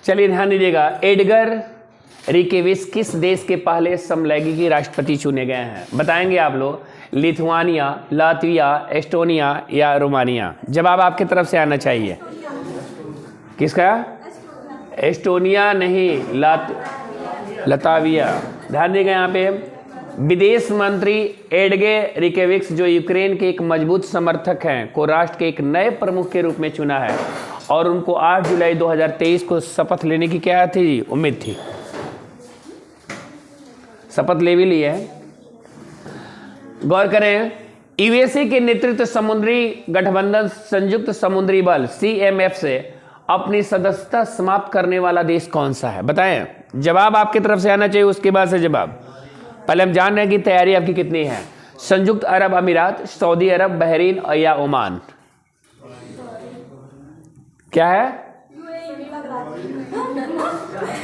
चलिए ध्यान दीजिएगा, एडगर रिकेविच किस देश के पहले समलैंगिक राष्ट्रपति चुने गए हैं? बताएंगे आप लोग। लिथुआनिया, लातविया, एस्टोनिया या रोमानिया? जवाब आपकी तरफ से आना चाहिए। किसका? एस्टोनिया नहीं, लताविया। ध्यान देगा यहाँ पे। विदेश मंत्री एडगे रिकेविच जो यूक्रेन के एक मजबूत समर्थक हैं को राष्ट्र के एक नए प्रमुख के रूप में चुना है और उनको 8 जुलाई 2023 को शपथ लेने की क्या थी? उम्मीद थी। शपथ ले भी ली है। गौर करें, यूएसए के नेतृत्व समुद्री गठबंधन संयुक्त समुद्री बल सीएमएफ से अपनी सदस्यता समाप्त करने वाला देश कौन सा है? बताएं। जवाब आपकी तरफ से आना चाहिए, उसके बाद से जवाब। पहले हम जान रहे हैं कि तैयारी आपकी कितनी है। संयुक्त अरब अमीरात, सऊदी अरब, बहरीन या ओमान? क्या है?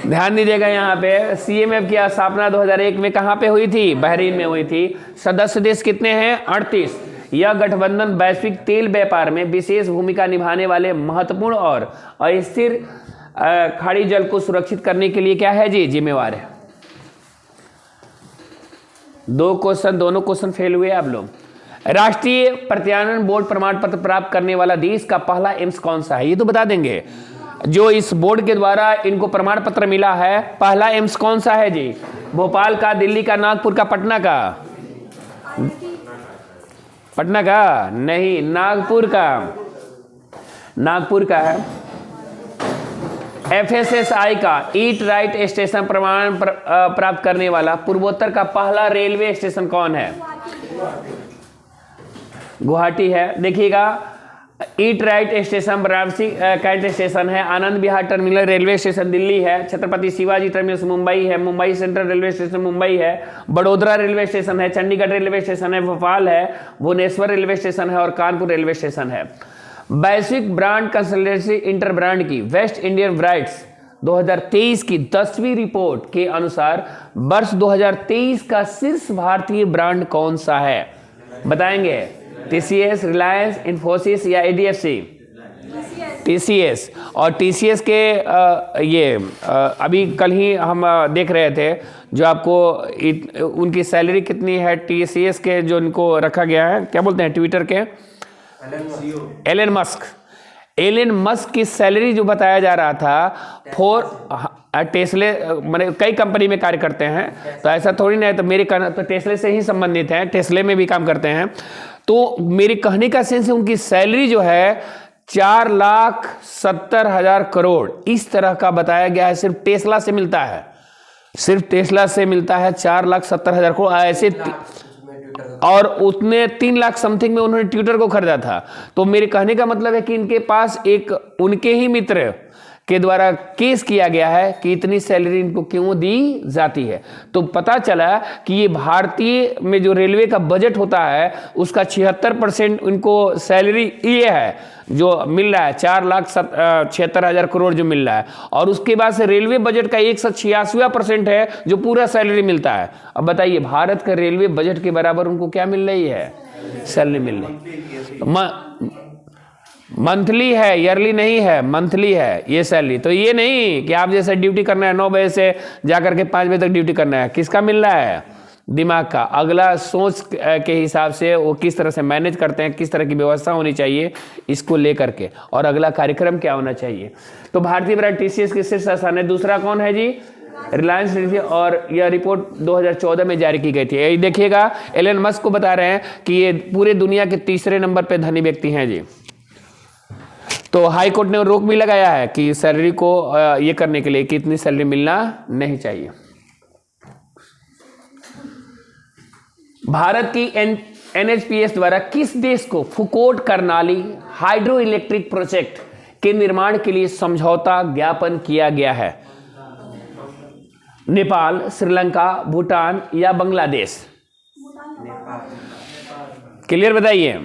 ध्यान दीजिएगा यहाँ पे। सीएमएफ की स्थापना 2001 में कहाँ पे हुई थी? बहरीन में हुई थी। सदस्य देश कितने हैं? 38। यह गठबंधन वैश्विक तेल व्यापार में विशेष भूमिका निभाने वाले महत्वपूर्ण और अस्थिर खाड़ी जल को सुरक्षित करने के लिए क्या है जी? जिम्मेवार है। दोनों क्वेश्चन फेल हुए आप लोग। राष्ट्रीय प्रत्यायन बोर्ड प्रमाण पत्र प्राप्त करने वाला देश का पहला एम्स कौन सा है? ये तो बता देंगे। जो इस बोर्ड के द्वारा इनको प्रमाण पत्र मिला है, पहला एम्स कौन सा है जी? भोपाल का, दिल्ली का, नागपुर का, पटना का? पटना का नहीं, नागपुर का। नागपुर का है। एफएसएसआई का ईट राइट स्टेशन प्रमाण प्राप्त करने वाला पूर्वोत्तर का पहला रेलवे स्टेशन कौन है? गुवाहाटी है। देखिएगा, eat right station Varanasi cantt station है। Anand Vihar terminal railway station Delhi है। छत्रपति शिवाजी टर्मिनस मुंबई है। Mumbai central railway station Mumbai है। बड़ोदरा रेलवे स्टेशन है। चंडीगढ़ रेलवे स्टेशन है। भोपाल है। भुवनेश्वर रेलवे स्टेशन है और कानपुर रेलवे स्टेशन है। वैश्विक ब्रांड कंसल्टेंसी इंटर ब्रांड की वेस्ट इंडियन ब्रांड्स 2023 की 10वीं रिपोर्ट के अनुसार वर्ष 2023 का शीर्ष भारतीय ब्रांड कौन सा है? बताएंगे। टीसीएस, रिलायंस, इन्फोसिस या एडीएफसी? टीसीएस। और टीसीएस के अभी कल ही हम देख रहे थे जो आपको उनकी सैलरी कितनी है टीसीएस के, जो इनको रखा गया है, क्या बोलते हैं ट्विटर के? एलन मस्क की सैलरी जो बताया जा रहा था टेस्ले, मैंने कई कंपनी में कार्य करते हैं तो ऐसा थोड़ी ना है, तो मेरे कहना तो टेस्ले से ही संबंधित हैं, टेस्ले में भी काम करते हैं। तो मेरे कहने का सेंस है उनकी सैलरी जो है 4,70,000 करोड़ इस तरह का बताया गया है। सिर्फ टेस्ला से मिलता है, सिर्फ टेस्ला से मिलता है 4,70,000 करोड़ ऐसे। और उतने 3 लाख समथिंग में उन्होंने ट्विटर को खरीदा था। तो मेरे कहने का मतलब है कि इनके पास एक उनके ही मित्र के द्वारा केस किया गया है कि इतनी सैलरी इनको क्यों दी जाती है। तो पता चला कि ये भारतीय में जो रेलवे का बजट होता है उसका 76% इनको सैलरी ये है जो मिल रहा है, 4,76,000 करोड़ जो मिल रहा है। और उसके बाद से रेलवे बजट का 186% है जो पूरा सैलरी मिलता है। अब बताइए भारत का रेलवे बजट के बराबर उनको क्या मिल रही है? सैलरी मिल रही। मंथली है, ईयरली नहीं है, मंथली है ये सैलरी। तो ये नहीं कि आप जैसे ड्यूटी करना है 9 बजे से जाकर के 5 बजे तक ड्यूटी करना है। किसका मिल रहा है? दिमाग का। अगला सोच के हिसाब से वो किस तरह से मैनेज करते हैं, किस तरह की व्यवस्था होनी चाहिए इसको लेकर के, और अगला कार्यक्रम क्या होना चाहिए। तो भारतीय ब्रांड टीसीएस के शीर्ष स्थान है। दूसरा कौन है जी? रिलायंस। और यह रिपोर्ट 2014 में जारी की गई थी। यही देखिएगा, एलन मस्क को बता रहे हैं कि ये पूरे दुनिया के तीसरे नंबर पे धनी व्यक्ति हैं जी। तो हाई कोर्ट ने रोक भी लगाया है कि सैलरी को ये करने के लिए कि इतनी सैलरी मिलना नहीं चाहिए। भारत की एनएचपीएस द्वारा किस देश को Phukot Karnali hydro electric project के निर्माण के लिए समझौता ज्ञापन किया गया है? नेपाल, श्रीलंका, भूटान या बांग्लादेश? क्लियर बताइए।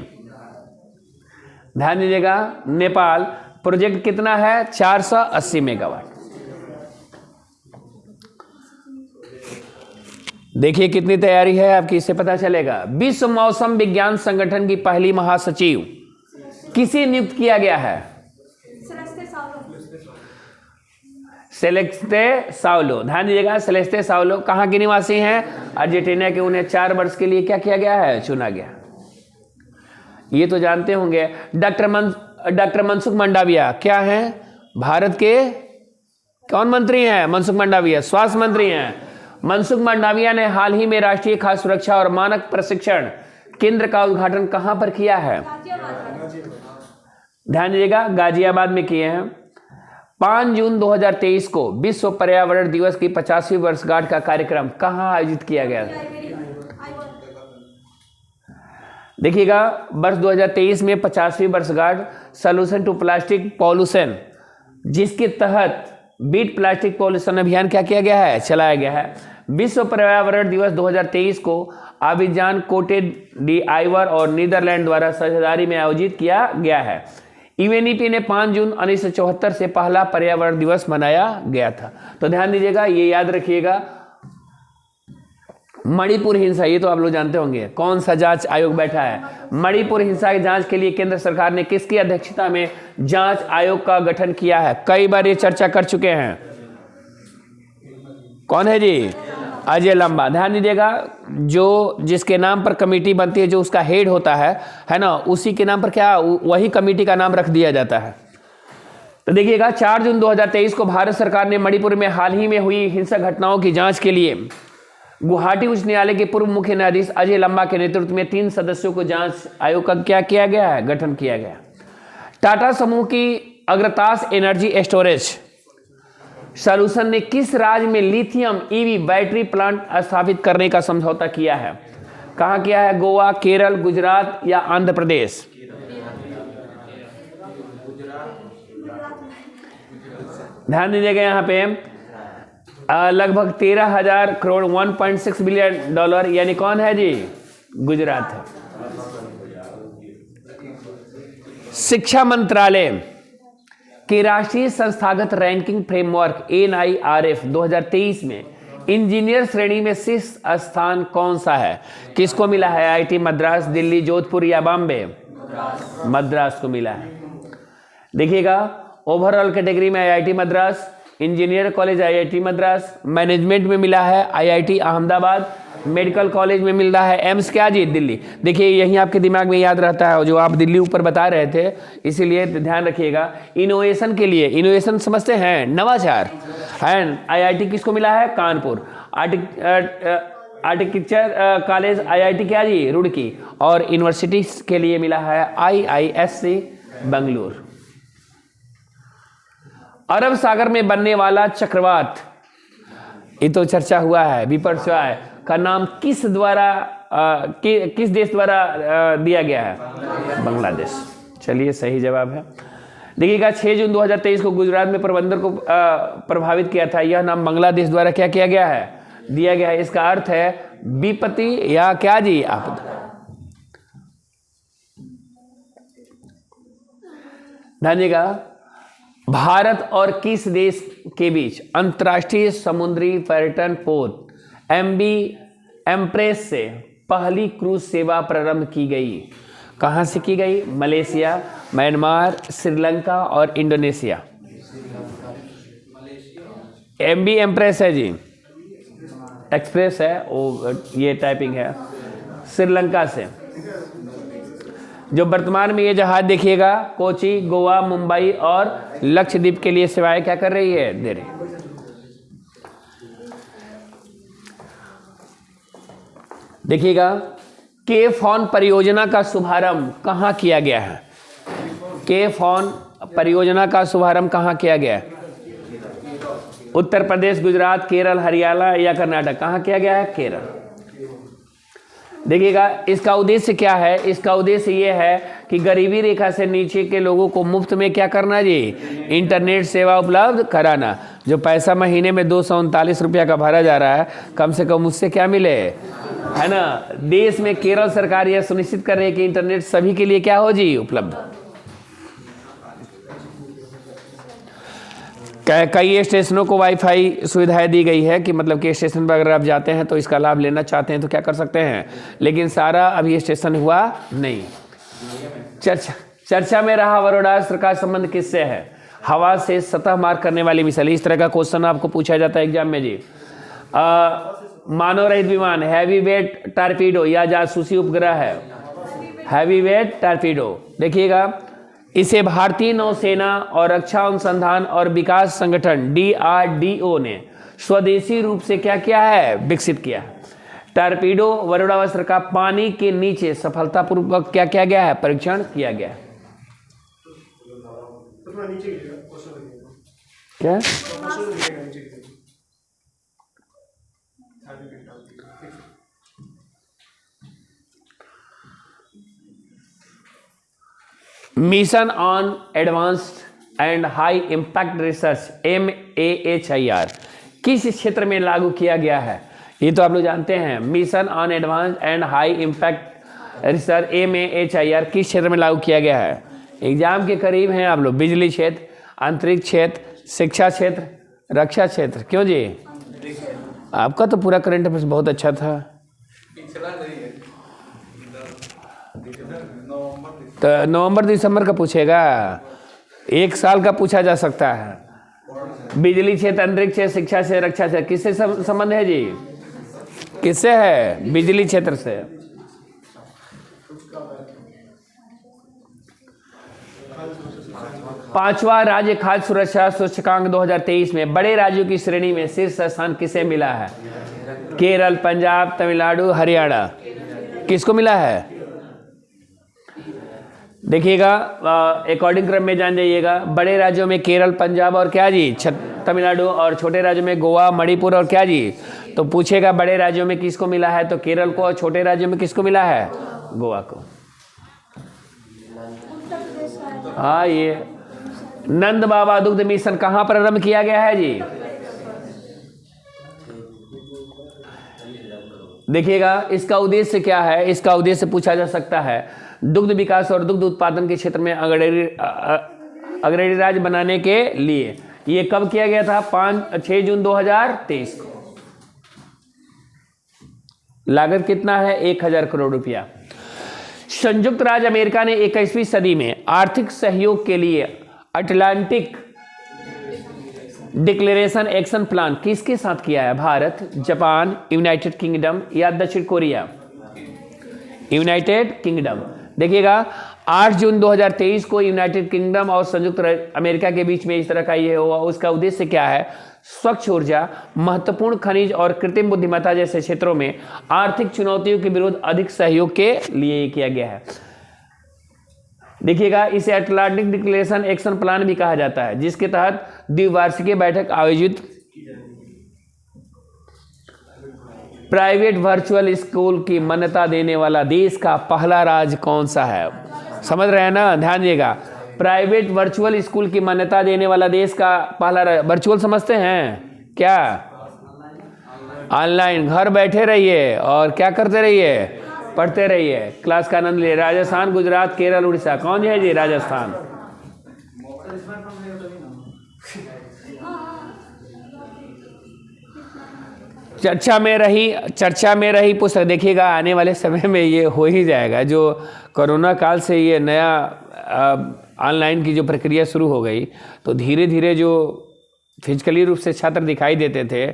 ध्यान दीजिएगा, नेपाल। प्रोजेक्ट कितना है? 480 मेगावाट। देखिए कितनी तैयारी है आपकी, इससे पता चलेगा। विश्व मौसम विज्ञान संगठन की पहली महासचिव किसे नियुक्त किया गया है? सेलेस्टे साउलो, ध्यान दीजिएगा, सेलेस्टे साउलो कहाँ के निवासी हैं? अर्जेंटीना के। उन्हें 4 वर्ष के लिए क्या किया गया है? चुना गया। ये तो जानते होंगे। डॉक्टर मनसुख मंडाविया क्या हैं? भारत के कौन मंत्री हैं? मनसुख मंडाविया स्वास्थ्य मंत्री हैं। मनसुख मंडाविया ने हाल ही में राष्ट्रीय खाद्य सुरक्षा और मानक प्रशिक्षण केंद्र का उद्घाटन कहां पर किया है? ध्यान दीजिएगा, गाजियाबाद में किए हैं। 5 जून 2023 को विश्व पर्यावरण दिवस की 50वीं वर्षगांठ का कार्यक्रम कहां आयोजित किया गया? देखिएगा, वर्ष 2023 में 50वीं वर्षगांठ सॉल्यूशन टू प्लास्टिक पॉल्यूशन, जिसके तहत बीट प्लास्टिक पॉल्यूशन अभियान क्या किया गया है? चलाया गया है। विश्व पर्यावरण दिवस 2023 को अबिजान, कोटे डी आइवर और नीदरलैंड द्वारा साझेदारी में आयोजित किया गया है। यूएनईपी ने 5 जून 1974 से पहला पर्यावरण दिवस मनाया गया था। तो ध्यान दीजिएगा, ये याद रखिएगा। मणिपुर हिंसा, ये तो आप लोग जानते होंगे, कौन सा जांच आयोग बैठा है? मणिपुर हिंसा की जांच के लिए केंद्र सरकार ने किसकी अध्यक्षता में जांच आयोग का गठन किया है? कई बार ये चर्चा कर चुके हैं। कौन है जी? अजय लंबा। ध्यान दीजिएगा, जो जिसके नाम पर कमेटी बनती है, जो उसका हेड होता है ना, उसी के नाम पर क्या वही कमेटी का नाम रख दिया जाता है। तो देखिएगा, 4 जून 2023 को भारत सरकार ने मणिपुर में हाल ही में हुई हिंसक घटनाओं की जांच के लिए गुवाहाटी उच्च न्यायालय के पूर्व मुख्य न्यायाधीश अजय लंबा के नेतृत्व में 3 सदस्यों को जांच आयोग का क्या किया गया है? गठन किया गया। टाटा समूह की अग्रतास एनर्जी स्टोरेज सॉल्यूशन ने किस राज्य में लिथियम ईवी बैटरी प्लांट स्थापित करने का समझौता किया है? कहां किया है? गोवा, केरल, गुजरात या आंध्र प्रदेश? ध्यान दीजिएगा, यहां पे लगभग 13,000 करोड़ 1.6 बिलियन डॉलर, यानी कौन है जी? गुजरात है। शिक्षा मंत्रालय की राष्ट्रीय संस्थागत रैंकिंग फ्रेमवर्क NIRF 2023 में इंजीनियर श्रेणी में शीर्ष स्थान कौन सा है? किसको मिला है? IIT मद्रास, दिल्ली, जोधपुर या बॉम्बे? मद्रास को मिला है। देखिएगा, ओवरऑल कैटेगरी में IIT Madras, engineer college IIT Madras, management में मिला है IIT अहमदाबाद, मेडिकल कॉलेज में मिल रहा है एम्स क्या जी? दिल्ली। देखिए, यही आपके दिमाग में याद रहता है जो आप दिल्ली ऊपर बता रहे थे, इसीलिए ध्यान रखिएगा। इनोवेशन के लिए, इनोवेशन समझते हैं, नवाचार है। IIT किसको मिला है? कानपुर। आर्किटेक्चर कॉलेज IIT क्या जी? रुड़की। और यूनिवर्सिटी के लिए मिला है IISc बेंगलुरु। अरब सागर में बनने वाला चक्रवात, ये तो चर्चा हुआ है, विपर्जय का नाम किस देश द्वारा दिया गया है? बांग्लादेश। चलिए, सही जवाब है। देखिएगा, 6 जून 2023 को गुजरात में प्रबंधन को प्रभावित किया था। यह नाम बांग्लादेश द्वारा क्या किया गया है? दिया गया है। इसका अर्थ है विपत्ति या क्या जी? आपदा। ध्यान दीजिएगा, भारत और किस देश के बीच अंतर्राष्ट्रीय समुद्री पर्यटन पोत MV एम्प्रेस से पहली क्रूज सेवा प्रारंभ की गई? कहां से की गई? मलेशिया, म्यांमार, श्रीलंका और इंडोनेशिया। MV एम्प्रेस है जी, एक्सप्रेस है वो, ये टाइपिंग है। श्रीलंका से जो वर्तमान में ये जहाज देखिएगा कोची, गोवा, मुंबई और लक्षद्वीप के लिए सेवाएं क्या कर रही है? दे रही। देखिएगा, के-फॉन परियोजना का शुभारंभ कहां किया गया है? के-फॉन परियोजना का शुभारंभ कहां किया गया है? उत्तर प्रदेश, गुजरात, केरल, हरियाणा या कर्नाटक? कहां किया गया है? केरल। देखिएगा, इसका उद्देश्य क्या है? इसका उद्देश्य ये है कि गरीबी रेखा से नीचे के लोगों को मुफ्त में क्या करना जी? इंटरनेट सेवा उपलब्ध कराना। जो पैसा महीने में 239 रुपया का भरा जा रहा है, कम से कम उससे क्या मिले, है ना। देश में केरल सरकार यह सुनिश्चित कर रही है कि इंटरनेट सभी के लिए क्या हो जी? उपलब्ध। कई स्टेशनों को वाईफाई सुविधाएं दी गई है कि मतलब कि स्टेशन पर अगर आप जाते हैं तो इसका लाभ लेना चाहते हैं तो क्या कर सकते हैं, लेकिन सारा अभी स्टेशन हुआ नहीं। चर्चा में रहा बड़ौदा का संबंध किससे है? हवा से सतह मार करने वाली मिसाइल। इस तरह का क्वेश्चन आपको पूछा जाता है एग्जाम में जी। मानव रहित विमान, हैवी वेट टारपीडो या जासूसी उपग्रह है, हैवी वेट टारपीडो। देखिएगा, इसे भारतीय नौसेना और रक्षा अनुसंधान और विकास संगठन DRDO ने स्वदेशी रूप से क्या किया है, विकसित किया है। टारपीडो वरुणावस्त्र का पानी के नीचे सफलतापूर्वक क्या किया गया है, परीक्षण किया गया है। क्या mission on advanced and high impact research MAHIR किस क्षेत्र में लागू किया गया है? ये तो आप लोग जानते हैं, mission on advance and high impact research MAHIR किस क्षेत्र में लागू किया गया है? एग्जाम के करीब हैं आप लोग। बिजली क्षेत्र, अंतरिक्ष क्षेत्र, शिक्षा क्षेत्र, रक्षा क्षेत्र। क्यों जी? आपका तो पूरा करंट अफेयर्स बहुत अच्छा था। तो नवंबर दिसंबर का पूछेगा, एक साल का पूछा जा सकता है। बिजली क्षेत्र, अंतरिक्ष क्षेत्र, शिक्षा क्षेत्र, रक्षा क्षेत्र, किससे संबंध है जी? किससे है? बिजली क्षेत्र से। पांचवा राज्य खाद्य सुरक्षा सूचकांक 2023 में बड़े राज्यों की श्रेणी में शीर्ष स्थान किसे मिला है? केरल, पंजाब, तमिलनाडु, हरियाणा। किसको मिला है? देखिएगा, अकॉर्डिंग क्रम में जान जाइएगा। बड़े राज्यों में केरल, पंजाब और क्या जी, तमिलनाडु, और छोटे राज्यों में गोवा, मणिपुर और क्या जी। तो पूछेगा बड़े राज्यों में किसको मिला है, तो केरल को, और छोटे राज्यों में किसको मिला है, गोवा को। हाँ, ये नंद बाबा दुग्ध मिशन कहां प्रारंभ किया गया है जी? देखिएगा, इसका उद्देश्य क्या है? इसका उद्देश्य पूछा जा सकता है, दुग्ध विकास और दुग्ध उत्पादन के क्षेत्र में अग्रणी राज्य बनाने के लिए। ये कब किया गया था? 6 जून 2023 को। लागत कितना है? 1000 करोड़ रुपया। संयुक्त राज्य अमेरिका ने 21वीं सदी में आर्थिक सहयोग के लिए अटलांटिक डिक्लेरेशन एक्शन प्लान किसके साथ किया है? भारत, जापान, यूनाइटेड किंगडम या दक्षिण कोरिया? United kingdom. देखिएगा, 8 जून 2023 को यूनाइटेड किंगडम और संयुक्त अमेरिका के बीच में इस तरह का ये हुआ। उसका उद्देश्य क्या है? स्वच्छ ऊर्जा, महत्वपूर्ण खनिज और कृत्रिम बुद्धिमत्ता जैसे क्षेत्रों में आर्थिक चुनौतियों के विरुद्ध अधिक सहयोग के लिए किया गया है। देखिएगा, इसे अटलांटिक डिक्लेरेशन एक्शन प्लान भी कहा जाता है, जिसके तहत द्विवार्षिकीय बैठक आयोजित। प्राइवेट वर्चुअल स्कूल की मान्यता देने वाला देश का पहला राज्य कौन सा है? समझ रहे हैं ना, ध्यान दीजिएगा। प्राइवेट वर्चुअल स्कूल की मान्यता देने वाला देश का पहला वर्चुअल समझते हैं क्या? ऑनलाइन घर बैठे रहिए और क्या करते रहिए, पढ़ते रहिए, क्लास का आनंद लिए। राजस्थान, गुजरात, केरल, उड़ीसा। कौन है जी? राजस्थान। चर्चा में रही पुस्तक। देखिएगा, आने वाले समय में ये हो ही जाएगा। जो कोरोना काल से ये नया ऑनलाइन की जो प्रक्रिया शुरू हो गई, तो धीरे धीरे जो फिजिकली रूप से छात्र दिखाई देते थे,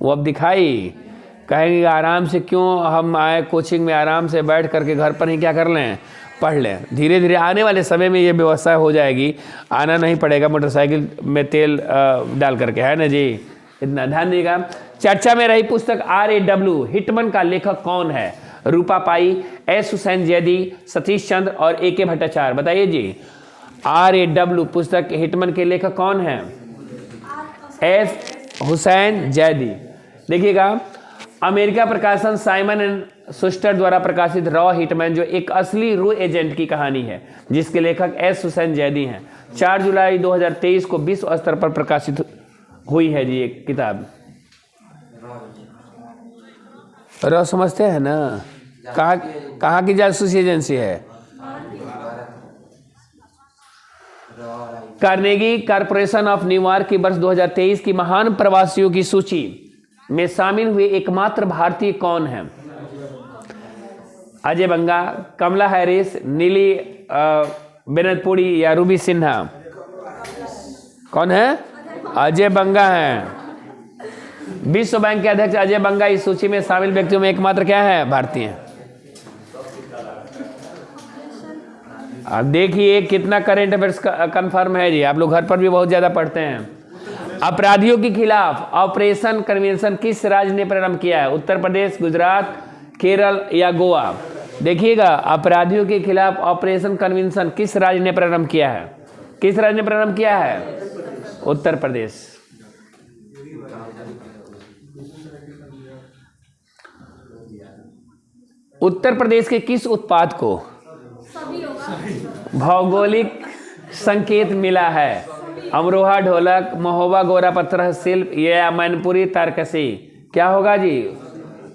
वो अब दिखाई कहेंगे आराम से क्यों हम आए कोचिंग में, आराम से बैठ करके घर पर ही क्या कर लें, पढ़ लें। धीरे धीरे आने वाले समय में ये व्यवस्था हो जाएगी, आना नहीं पड़ेगा मोटरसाइकिल में तेल डाल करके, है ना जी। इतना ध्यान दीजिएगा। चर्चा में रही पुस्तक RAW हिटमन का लेखक कौन है? रूपा पाई, S हुसैन जैदी, सतीश चंद्र और AK भट्टाचार्य। बताइए जी, RAW पुस्तक हिटमन के लेखक कौन है? S हुसैन जैदी। देखिएगा, अमेरिका प्रकाशन साइमन एंड शुस्टर द्वारा प्रकाशित रॉ हिटमैन, जो एक असली रू एजेंट की कहानी है, जिसके लेखक S हुसैन जैदी हैं, 4 जुलाई 2023 को विश्व स्तर पर प्रकाशित हुई है जी एक किताब। रॉ समझते हैं ना? कहाँ की जासूसी एजेंसी है? कार्नेगी कॉर्पोरेशन ऑफ न्यूयॉर्क की वर्ष 2023 की महान प्रवासियों की सूची में शामिल हुए एकमात्र भारतीय कौन है? अजय बंगा, कमला हैरिस, नीली बेनतपुरी या रूबी सिन्हा? कौन है? अजय बंगा हैं। विश्व बैंक के अध्यक्ष अजय बंगा इस सूची में शामिल व्यक्तियों में एकमात्र क्या है? भारतीय हैं। अब देखिए कितना करंट अफेयर्स कंफर्म है जी, आप लोग घर पर भी बहुत ज्यादा पढ़ते हैं। अपराधियों के खिलाफ ऑपरेशन कन्वेंशन किस राज्य ने प्रारंभ किया है? उत्तर प्रदेश, गुजरात, केरल या गोवा? देखिएगा, अपराधियों के खिलाफ ऑपरेशन कन्वेंशन किस राज्य ने प्रारंभ किया है? किस राज्य ने प्रारंभ किया है? उत्तर प्रदेश। उत्तर प्रदेश के किस उत्पाद को भौगोलिक संकेत मिला है? अमरोहा, ढोलक, महोबा, गोरा पत्थर शिल्प या मैनपुरी तारकसी? क्या होगा जी?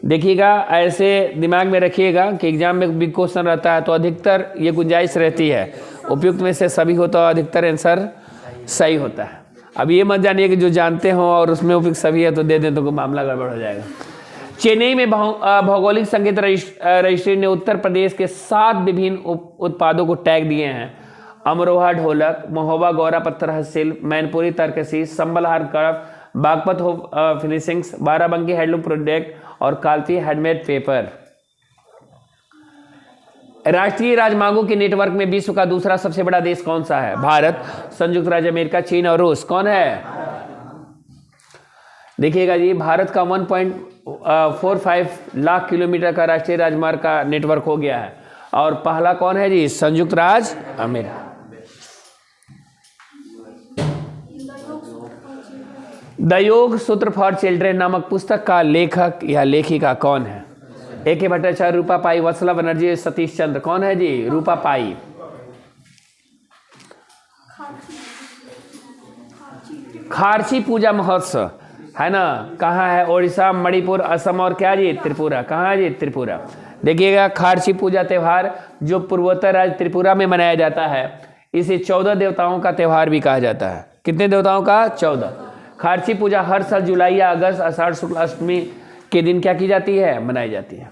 देखिएगा, ऐसे दिमाग में रखिएगा कि एग्जाम में भी क्वेश्चन रहता है तो अधिकतर ये गुंजाइश रहती है उपयुक्त में से सभी हो तो अधिकतर आंसर सही होता है। अब ये मत जानिए कि जो जानते हो और उसमें उपयुक्त सभी है तो दे दें तो मामला गड़बड़ हो जाएगा। चेन्नई में भौगोलिक संकेत रजिस्ट्री ने उत्तर प्रदेश के 7 विभिन्न उत्पादों को टैग दिए हैं। अमरोहा, ढोलक, महोबा, गौरा पत्थर हस्तशिल्प, मैनपुरी तारकसी, संबलहार कर्फ, Baghpat home finishings, Barabanki handloom product और कालती हैंडमेड पेपर। राष्ट्रीय राजमार्गों के नेटवर्क में विश्व का दूसरा सबसे बड़ा देश कौन सा है? भारत, संयुक्त राज्य अमेरिका, चीन और रूस? कौन है? देखिएगा जी, भारत का 1.45 लाख किलोमीटर का राष्ट्रीय राजमार्ग का नेटवर्क हो गया है। और पहला कौन है जी? संयुक्त राज्य अमेरिका। द योग सूत्र फॉर चिल्ड्रेन नामक पुस्तक का लेखक या लेखिका कौन है? A.K. भट्टाचार्य, रूपा पाई, वत्सला बनर्जी, सतीश चंद्र? कौन है जी? रूपा पाई। खारची पूजा महोत्सव है ना, कहाँ है? ओडिशा, मणिपुर, असम और क्या जी? त्रिपुरा। कहाँ है जी? त्रिपुरा। देखिएगा, खारची पूजा त्यौहार जो पूर्वोत्तर राज्य त्रिपुरा में मनाया जाता है, इसे 14 देवताओं का त्यौहार भी कहा जाता है। कितने देवताओं का? 14। खारची पूजा हर साल जुलाई या अगस्त आषाढ़ शुक्ल अष्टमी के दिन क्या की जाती है? मनाई जाती है।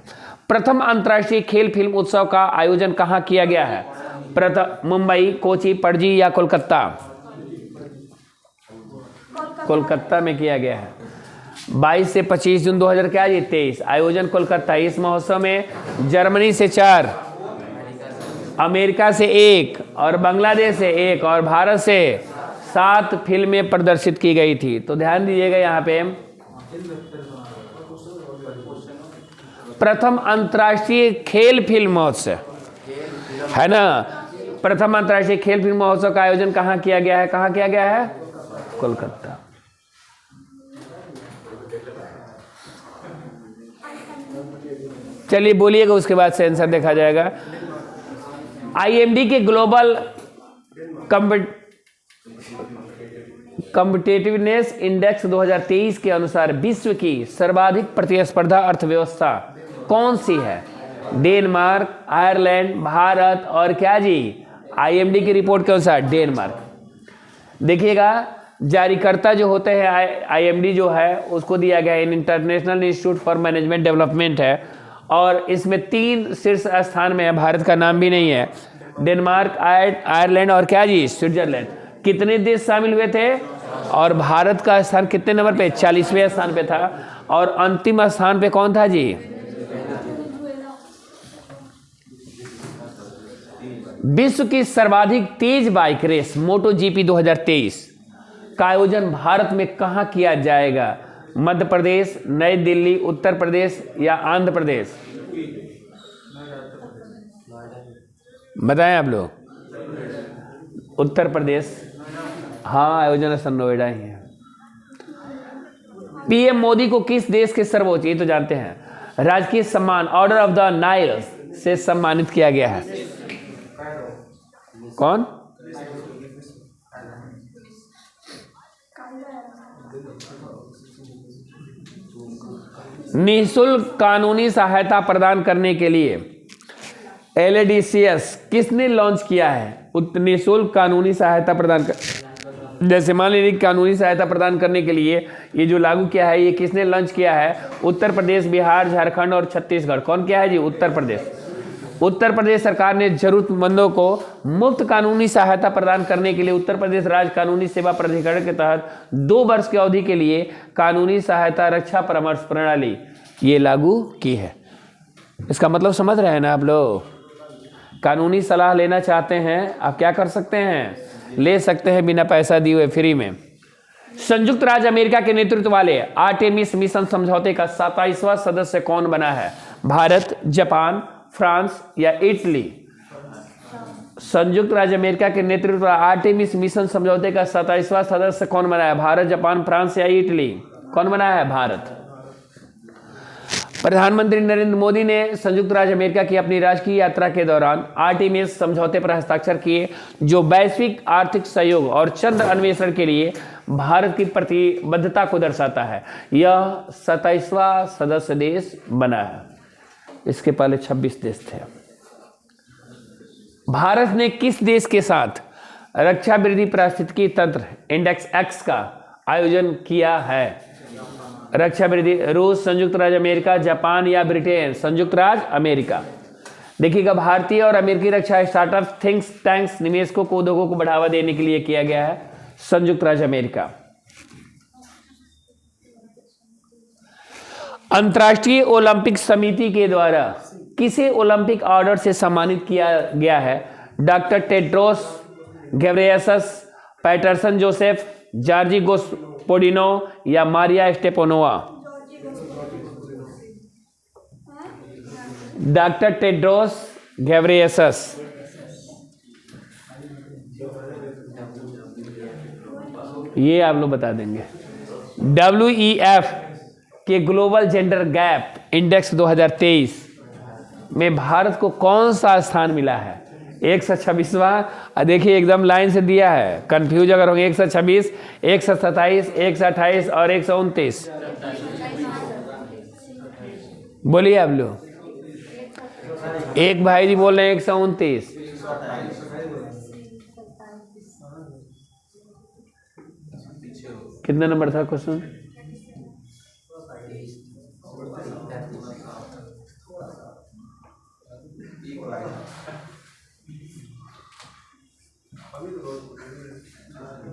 प्रथम अंतर्राष्ट्रीय खेल फिल्म उत्सव का आयोजन कहाँ किया गया है? प्रथम मुंबई, कोची, पणजी या कोलकाता? कोलकाता में किया गया है। 22 से 25 जून 2023 आयोजन कोलकाता। इस महोत्सव में जर्मनी से 4, अमेरिका से 1 और बांग्लादेश से 1 और भारत से 7 फिल्में प्रदर्शित की गई थी। तो ध्यान दीजिएगा, यहाँ पे प्रथम अंतर्राष्ट्रीय खेल फिल्म महोत्सव है ना, प्रथम अंतर्राष्ट्रीय खेल फिल्म महोत्सव का आयोजन कहाँ किया गया है? कहाँ किया गया है? कोलकाता। चलिए बोलिएगा, उसके बाद से आंसर देखा जाएगा। IMD के ग्लोबल कॉम्पिटिटिवनेस इंडेक्स 2023 के अनुसार विश्व की सर्वाधिक प्रतिस्पर्धा अर्थव्यवस्था कौन सी है? डेनमार्क, आयरलैंड, भारत और क्या जी? IMD की रिपोर्ट के अनुसार डेनमार्क। देखिएगा, जारीकर्ता जो होते हैं IMD जो है उसको दिया गया है international institute for management development है और इसमें 3 शीर्ष स्थान में है। भारत का नाम भी नहीं है। डेनमार्क, आयरलैंड और क्या जी? स्विट्जरलैंड। कितने देश शामिल हुए थे? और भारत का स्थान कितने नंबर पे? 40वें स्थान पे था। और अंतिम स्थान पे कौन था जी? विश्व की सर्वाधिक तेज बाइक रेस MotoGP 2023 का आयोजन भारत में कहां किया जाएगा? मध्य प्रदेश, नई दिल्ली, उत्तर प्रदेश या आंध्र प्रदेश? बताएं आप लोग। उत्तर प्रदेश। हाँ, आयोजन सन नोएडा ही है। PM मोदी को किस देश के सर्वोच्च, ये तो जानते हैं, राजकीय सम्मान ऑर्डर ऑफ द नाइल से सम्मानित किया गया है? कौन? निःशुल्क कानूनी सहायता प्रदान करने के लिए LADCS किसने लॉन्च किया है? निःशुल्क कानूनी सहायता प्रदान कर, जैसे मान लीजिए कानूनी सहायता प्रदान करने के लिए ये जो लागू किया है, ये किसने लॉन्च किया है? उत्तर प्रदेश, बिहार, झारखंड और छत्तीसगढ़। कौन किया है जी? उत्तर प्रदेश। उत्तर प्रदेश सरकार ने जरूरतमंदों को मुफ्त कानूनी सहायता प्रदान करने के लिए उत्तर प्रदेश राज्य कानूनी सेवा प्राधिकरण के तहत 2 वर्ष की अवधि के लिए कानूनी सहायता रक्षा परामर्श प्रणाली ये लागू की है। इसका मतलब समझ रहे हैं ना आप लोग? कानूनी सलाह लेना चाहते हैं, आप क्या कर सकते हैं, ले सकते हैं बिना पैसा दिए हुए, फ्री में। संयुक्त राज्य अमेरिका के नेतृत्व वाले आर्टेमिस मिशन समझौते का 27वां सदस्य कौन बना है? भारत, जापान, फ्रांस या इटली? संयुक्त राज्य अमेरिका के नेतृत्व वाले आर्टेमिस मिशन समझौते का 27वां सदस्य कौन बना है? भारत, जापान, फ्रांस या इटली? कौन बना है? भारत। प्रधानमंत्री नरेंद्र मोदी ने संयुक्त राज्य अमेरिका की अपनी राजकीय यात्रा के दौरान आर्टेमिस समझौते पर हस्ताक्षर किए, जो वैश्विक आर्थिक सहयोग और चंद्र अन्वेषण के लिए भारत की प्रतिबद्धता को दर्शाता है। यह 27वां सदस्य देश बना है। इसके पहले 26 देश थे। भारत ने किस देश के साथ रक्षा वृद्धि पारिस्थितिकी तंत्र इंडेक्स एक्स का आयोजन किया है? रक्षा वृद्धि रूस, संयुक्त राज्य अमेरिका, जापान या ब्रिटेन? संयुक्त राज्य अमेरिका। देखिएगा, भारतीय और अमेरिकी रक्षा स्टार्टअप, थिंक टैंक्स, निवेशकों को, उद्योगों को बढ़ावा देने के लिए किया गया है संयुक्त राज्य अमेरिका। अंतर्राष्ट्रीय ओलंपिक समिति के द्वारा किसे ओलंपिक ऑर्डर से सम्मानित किया गया है? Doctor Tedros Ghebreyesus, Patterson Joseph, Georgi Gospodinov या Maria Stepanova? Doctor Tedros Ghebreyesus. ये आप लोग बता देंगे। WEF के ग्लोबल जेंडर गैप इंडेक्स 2023 में भारत को कौन सा स्थान मिला है? 126वां। देखिए एकदम लाइन से दिया है, कंफ्यूज अगर होंगे। 126, 127, 128 और 129। बोलिए आप लोग। एक भाई जी बोल रहे हैं 129। कितना नंबर था क्वेश्चन?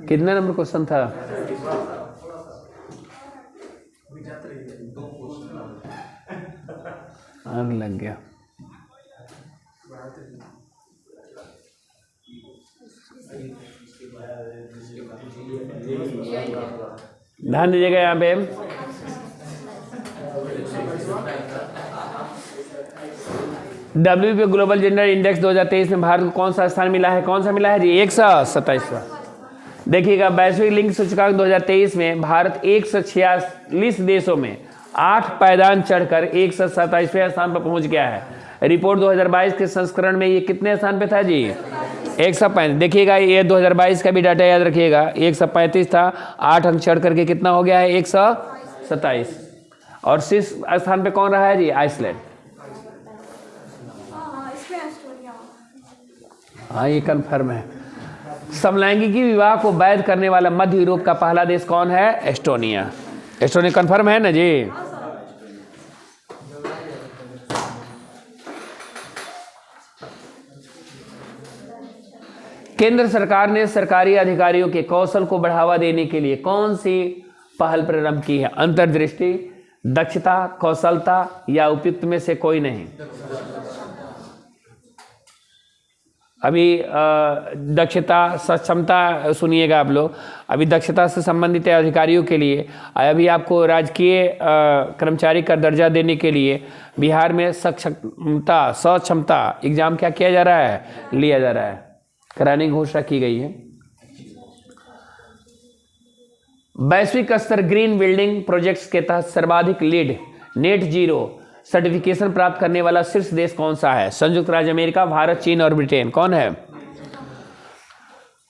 कितना नंबर क्वेश्चन था? आग लग गया। ध्यान दीजिएगा यहाँ पे। WPO ग्लोबल जेंडर इंडेक्स 2023 में भारत को कौन सा स्थान मिला है? कौन सा मिला है जी? 127वां। देखिएगा, वैश्विक लिंग सूचकांक 2023 में भारत 146 देशों में 8 पायदान चढ़कर 127वें स्थान पर पहुंच गया है। रिपोर्ट 2022 के संस्करण में ये कितने स्थान पे था जी? 135। देखिएगा, ये 2022 का भी डाटा याद रखिएगा। 135 था, 8 अंक चढ़ करके कितना हो गया है? 127। और शीर्ष स्थान पे कौन रहा है जी? आइसलैंड। हाँ, ये कन्फर्म है। समलैंगिकी विवाह को वैध करने वाला मध्य यूरोप का पहला देश कौन है? एस्टोनिया। एस्टोनिया कन्फर्म है ना जी? केंद्र सरकार ने सरकारी अधिकारियों के कौशल को बढ़ावा देने के लिए कौन सी पहल प्रारंभ की है? अंतर्दृष्टि, दक्षता, कौशलता या उपयुक्त में से कोई नहीं? अभी दक्षता, सक्षमता सुनिएगा आप लोग। अभी दक्षता से संबंधित अधिकारियों के लिए अभी आपको राजकीय कर्मचारी का दर्जा देने के लिए बिहार में सक्षमता एग्जाम क्या किया जा रहा है? लिया जा रहा है, कराने की घोषणा की गई है। वैश्विक स्तर ग्रीन बिल्डिंग प्रोजेक्ट्स के तहत सर्वाधिक लीड नेट जीरो सर्टिफिकेशन प्राप्त करने वाला शीर्ष देश कौन सा है? संयुक्त राज्य अमेरिका, भारत, चीन और ब्रिटेन? कौन है?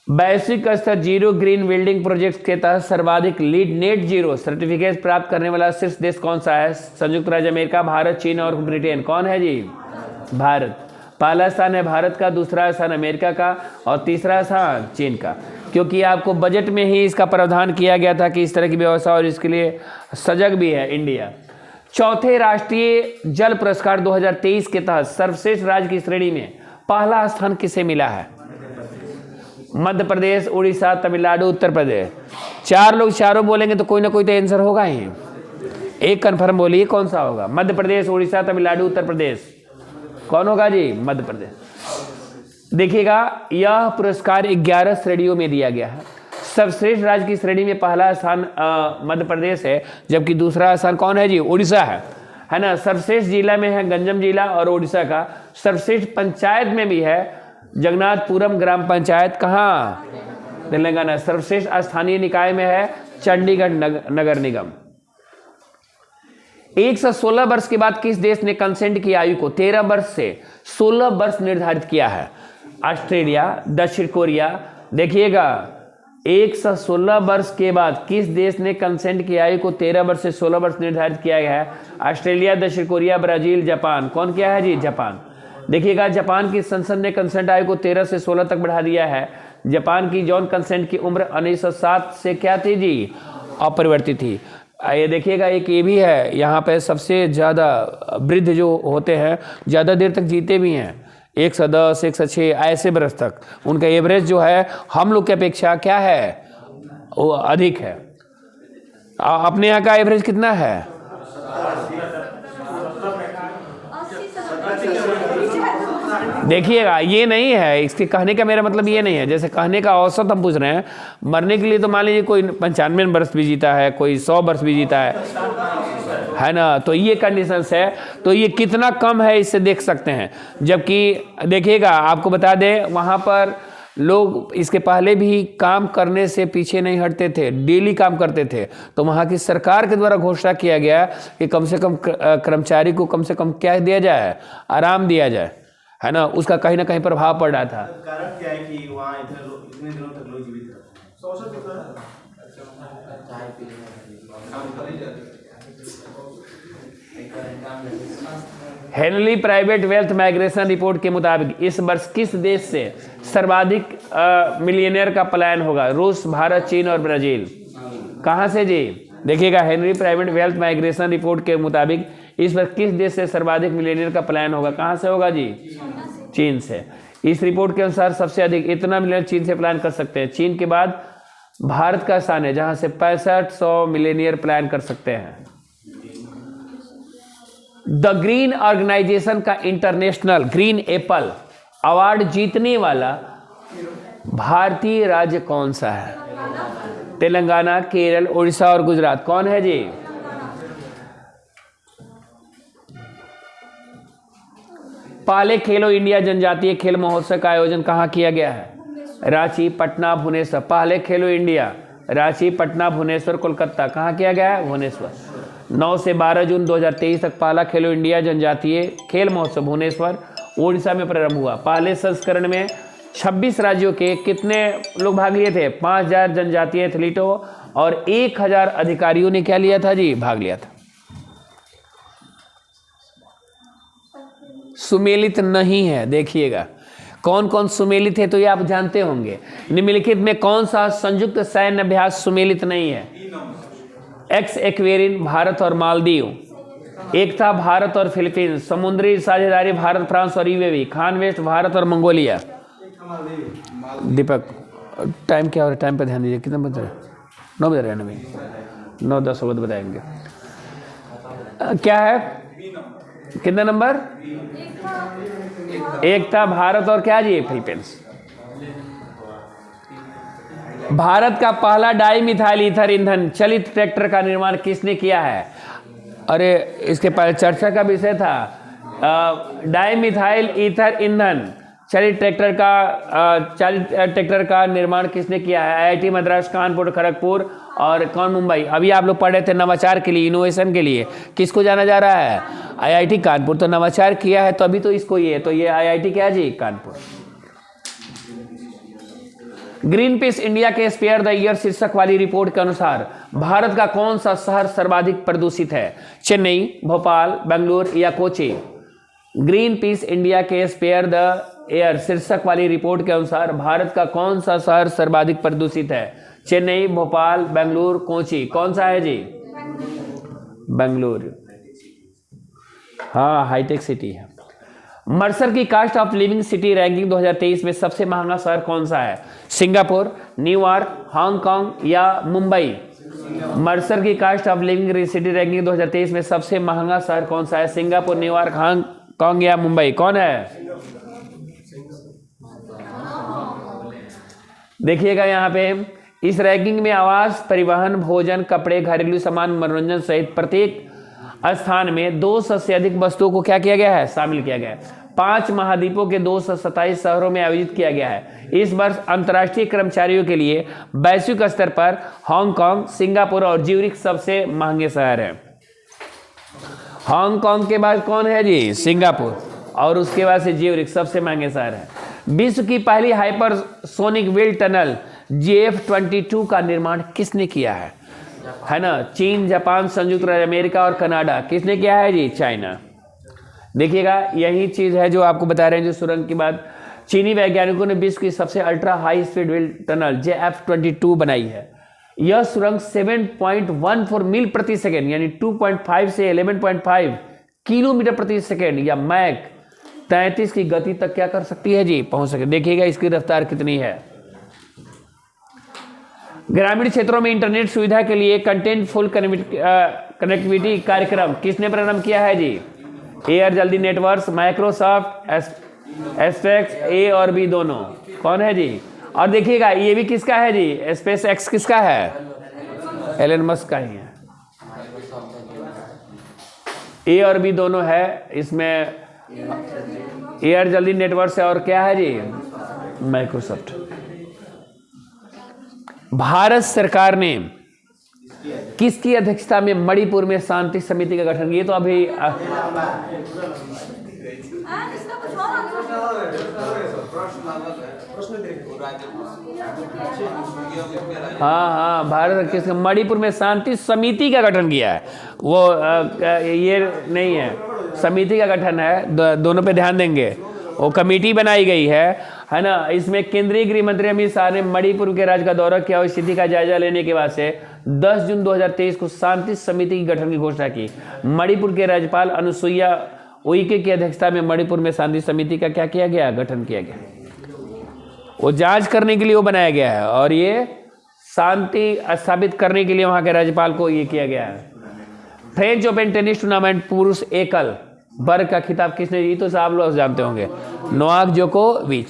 वैश्विक स्तर जीरो ग्रीन बिल्डिंग प्रोजेक्ट के तहत सर्वाधिक लीड नेट जीरो सर्टिफिकेट प्राप्त करने वाला शीर्ष देश कौन सा है? संयुक्त राज्य अमेरिका, भारत, चीन और ब्रिटेन? कौन है जी? भारत। पहला स्थान है भारत का, दूसरा स्थान अमेरिका का और तीसरा स्थान चीन का। क्योंकि आपको बजट में ही इसका प्रावधान किया गया था कि इस तरह की व्यवस्था, और इसके लिए सजग भी है इंडिया। चौथे राष्ट्रीय जल पुरस्कार 2023 के तहत सर्वश्रेष्ठ राज्य की श्रेणी में पहला स्थान किसे मिला है? मध्य प्रदेश, उड़ीसा, तमिलनाडु, उत्तर प्रदेश। चार लोग चारों बोलेंगे तो कोई ना कोई तो आंसर होगा ही। एक कन्फर्म बोलिए कौन सा होगा? मध्य प्रदेश, उड़ीसा, तमिलनाडु, उत्तर प्रदेश। कौन होगा जी? मध्य प्रदेश। देखिएगा, यह पुरस्कार 11 श्रेणियों में दिया गया है। सर्वश्रेष्ठ राज्य की श्रेणी में पहला स्थान मध्य प्रदेश है, जबकि दूसरा स्थान कौन है जी? उड़ीसा है ना। सर्वश्रेष्ठ जिला में है गंजम जिला और उड़ीसा का। सर्वश्रेष्ठ पंचायत में भी है जगन्नाथपुरम ग्राम पंचायत, कहाँ? तेलंगाना। सर्वश्रेष्ठ स्थानीय निकाय में है चंडीगढ़ नगर निगम। 116 वर्ष के बाद किस देश ने कंसेंट की आयु को 13 वर्ष से 16 वर्ष निर्धारित किया है? ऑस्ट्रेलिया, दक्षिण कोरिया। देखिएगा, 116 वर्ष के बाद किस देश ने कंसेंट की आयु को 13 वर्ष से 16 वर्ष निर्धारित किया गया है? ऑस्ट्रेलिया, दक्षिण कोरिया, ब्राजील, जापान। कौन किया है जी? जापान। देखिएगा, जापान की संसद ने कंसेंट आयु को 13 से 16 तक बढ़ा दिया है। जापान की जॉन कंसेंट की उम्र 1907 से क्या थी जी? अपरिवर्तित थी। ये देखिएगा, एक ये भी है, यहाँ पे सबसे ज़्यादा वृद्ध जो होते हैं ज़्यादा देर तक जीते भी हैं, 110, 106 ऐसे बरस तक। उनका एवरेज जो है हम लोग की अपेक्षा क्या है? वो अधिक है। अपने यहाँ का एवरेज कितना है? देखिएगा, ये नहीं है, इसके कहने का मेरा मतलब ये नहीं है। जैसे कहने का औसत हम पूछ रहे हैं, मरने के लिए तो मान लीजिए कोई 95 वर्ष भी जीता है, कोई 100 वर्ष भी जीता है ना। तो ये कंडीशंस है, तो ये कितना कम है इससे देख सकते हैं। जबकि देखिएगा, आपको बता दें, वहाँ पर लोग इसके पहले भी काम करने से पीछे नहीं हटते थे, डेली काम करते थे। तो वहाँ की सरकार के द्वारा घोषणा किया गया कि कम से कम कर्मचारी को कम से कम क्या दिया जाए? आराम दिया जाए, है ना। उसका कहीं ना कहीं प्रभाव पड़ रहा था। कारण क्या है कि वहाँ इतने दिनों तक लोग जीवित रहते? Henley private wealth migration report के मुताबिक इस वर्ष किस देश से सर्वाधिक मिलियनियर का पलायन होगा? रूस, भारत, चीन और ब्राजील। कहाँ से जी? देखिएगा, Henry private wealth migration report के मुताबिक इस पर किस देश से सर्वाधिक मिलियनियर का पलायन होगा? कहाँ से होगा जी? चीन से। इस रिपोर्ट के अनुसार सबसे अधिक इतना मिलियनियर चीन से पलायन कर सकते हैं। चीन के बाद भारत का स्थान है, जहां से 6500 मिलियनियर पलायन कर सकते हैं। द ग्रीन ऑर्गेनाइजेशन का इंटरनेशनल ग्रीन एप्पल अवार्ड जीतने वाला भारतीय राज्य कौन सा है? तेलंगाना, केरल, उड़ीसा और गुजरात। कौन है जी? पहले खेलो इंडिया जनजातीय खेल महोत्सव का आयोजन कहाँ किया गया है? रांची, पटना, भुवनेश्वर। पहले खेलो इंडिया रांची, पटना, भुवनेश्वर, कोलकाता। कहाँ किया गया है? भुवनेश्वर। 9 से 12 जून 2023 तक पहला खेलो इंडिया जनजातीय खेल महोत्सव भुवनेश्वर, उड़ीसा में प्रारंभ हुआ। पहले संस्करण में 26 राज्यों के कितने लोग भाग लिए थे? 5000 जनजातीय एथलीटों और 1000 अधिकारियों ने क्या लिया था जी? भाग लिया था। सुमेलित नहीं है। देखिएगा, कौन कौन सुमेलित है तो ये आप जानते होंगे। निम्नलिखित में कौन सा संयुक्त सैन्य अभ्यास सुमेलित नहीं है? एक्स एक्वेरिन, भारत और मालदीव। एक था भारत और फिलीपींस। समुद्री साझेदारी भारत, फ्रांस और यूएई। खान वेस्ट, भारत और मंगोलिया। दीपक, टाइम क्या हो रहा है? टाइम पर ध्यान दीजिए। कितना बज रहा है? 9 बज रहा है ना भाई? 9-10 होगा तो बताएंगे। क्या है? कितना नंबर? एक था भारत और क्या जी? फिलीपींस। भारत का पहला डाई मिथाइल ईथर ईंधन चलित ट्रैक्टर का निर्माण किसने किया है? अरे, इसके पहले चर्चा का विषय था डाई मिथाइल ईथर ईंधन चलित ट्रैक्टर का निर्माण किसने किया है? आईआईटी मद्रास, कानपुर, खड़गपुर और कौन? मुंबई। अभी आप लोग पढ़ रहे थे नवाचार के लिए, इनोवेशन के लिए किसको जाना जा रहा है? आईआईटी कानपुर। तो नवाचार किया है तो अभी तो इसको ये, तो ये आईआईटी क्या जी? कानपुर। ग्रीन पीस इंडिया के स्पेयर द ईयर शीर्षक वाली रिपोर्ट के अनुसार भारत का कौन सा शहर सर्वाधिक प्रदूषित है? चेन्नई, भोपाल, बेंगलुरु या कोची? ग्रीन पीस इंडिया के स्पेयर द एयर शीर्षक वाली रिपोर्ट के अनुसार भारत का कौन सा शहर सर्वाधिक प्रदूषित है? चेन्नई, भोपाल, बेंगलुरु, कोची। कौन सा है जी? बेंगलुरु। हाँ, हाईटेक सिटी है। मर्सर की cost of living city ranking 2023 में सबसे महंगा शहर कौन सा है? सिंगापुर, न्यूयॉर्क, हांगकांग या मुंबई? मर्सर की cost of living city ranking 2023 में सबसे महंगा शहर कौन सा है? सिंगापुर, न्यूयॉर्क, हांगकांग या मुंबई? कौन है? देखिएगा यहाँ पे इस रैंकिंग में आवास, परिवहन, भोजन, कपड़े, घरेलू सामान, मनोरंजन सहित प्रत्येक स्थान में 200 से अधिक वस्तुओं को क्या किया गया है? शामिल किया गया है। 5 महाद्वीपों के 227 शहरों में आयोजित किया गया है। इस वर्ष अंतर्राष्ट्रीय कर्मचारियों के लिए वैश्विक स्तर पर हांगकांग, सिंगापुर और ज्यूरिख सबसे महंगे शहर हैं। हांगकांग के बाद कौन है जी? सिंगापुर, और उसके बाद से ज्यूरिख सबसे महंगे शहर है। विश्व की पहली हाइपरसोनिक विल टनल JF-22 का निर्माण किसने किया है ना? चीन, जापान, संयुक्त राज्य अमेरिका और कनाडा। किसने किया है जी? चाइना। देखिएगा यही चीज है जो आपको बता रहे हैं, जो सुरंग की बात। चीनी वैज्ञानिकों ने विश्व की सबसे ultra high speed will tunnel JF-22 बनाई है। यह सुरंग 7.14 मील प्रति सेकेंड यानी 2.5 से 11.5 किलोमीटर प्रति सेकेंड या मैक 33 की गति तक क्या कर सकती है जी? पहुंच सके। देखिएगा इसकी रफ्तार कितनी है। ग्रामीण क्षेत्रों में इंटरनेट सुविधा के लिए कंटेंट फुल कनेक्टिविटी कार्यक्रम किसने प्रारंभ किया है जी? एयर जल्दी नेटवर्क्स, माइक्रोसॉफ्ट, एस्पेक्स, ए और बी दोनों। कौन है जी? और देखिएगा ये भी किसका है जी? स्पेस एक्स किसका है? एलन मस्क का ही है। ए और बी दोनों है इसमें। एयर जल्दी नेटवर्क से और क्या है जी? माइक्रोसॉफ्ट। भारत सरकार ने किसकी अध्यक्षता में मणिपुर में शांति समिति का गठन? ये तो अभी हाँ, भारत किस मणिपुर में शांति समिति का गठन किया है। वो ये नहीं है, समिति का गठन है। दोनों पे ध्यान देंगे। वो कमेटी बनाई गई है ना। इसमें केंद्रीय गृह मंत्री अमित शाह ने मणिपुर के राज्य का दौरा किया और स्थिति का जायजा लेने के बाद से 10 जून 2023 को शांति समिति की गठन की घोषणा की। मणिपुर के राज्यपाल अनुसुईया उइके की अध्यक्षता में मणिपुर में शांति समिति का क्या किया गया? गठन किया गया। वो जांच करने के लिए वो बनाया गया है और ये शांति स्थापित करने के लिए वहां के राज्यपाल को ये किया गया है। फ्रेंच ओपन टेनिस टूर्नामेंट पुरुष एकल वर्ग का खिताब किसने जीता? तो आप लोग जानते होंगे, नोवाक जोकोविच।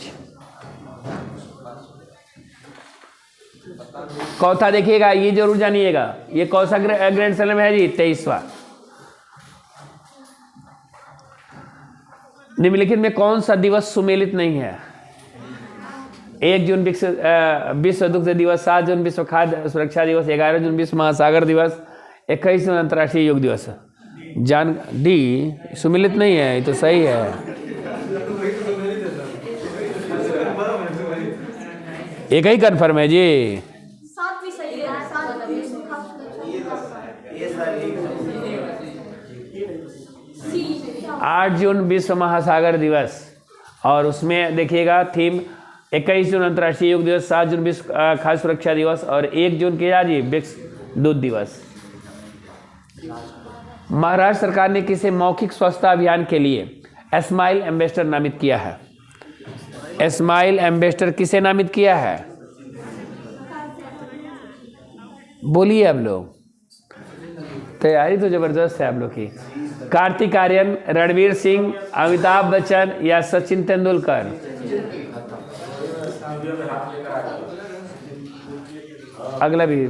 कौथा देखिएगा, ये जरूर जानिएगा, ये कौन सा ग्रैंड स्लैम है जी? 23वां। निम्नलिखित में कौन सा दिवस सुमेलित नहीं है? 1 जून विश्व दुग्ध दिवस, 7 जून विश्व खाद्य सुरक्षा दिवस, 11 जून विश्व महासागर दिवस, 21 जून अंतर्राष्ट्रीय योग दिवस। जान डी सुमेलित नहीं है, ये तो सही है। एक ही कन्फर्म है जी। 8 जून विश्व महासागर दिवस, और उसमें देखिएगा थीम 21 जून अंतर्राष्ट्रीय योग दिवस, 7 जून विश्व खाद्य सुरक्षा दिवस और 1 जून के जी विश्व दूध दिवस। महाराष्ट्र सरकार ने किसे मौखिक स्वच्छता अभियान के लिए स्माइल एम्बेसडर नामित किया है? स्माइल एम्बेसडर किसे नामित किया है? बोलिए आप लोग, तैयारी तो जबरदस्त है आप लोग की। कार्तिक आर्यन, रणवीर सिंह, अमिताभ बच्चन या सचिन तेंदुलकर? अगला भी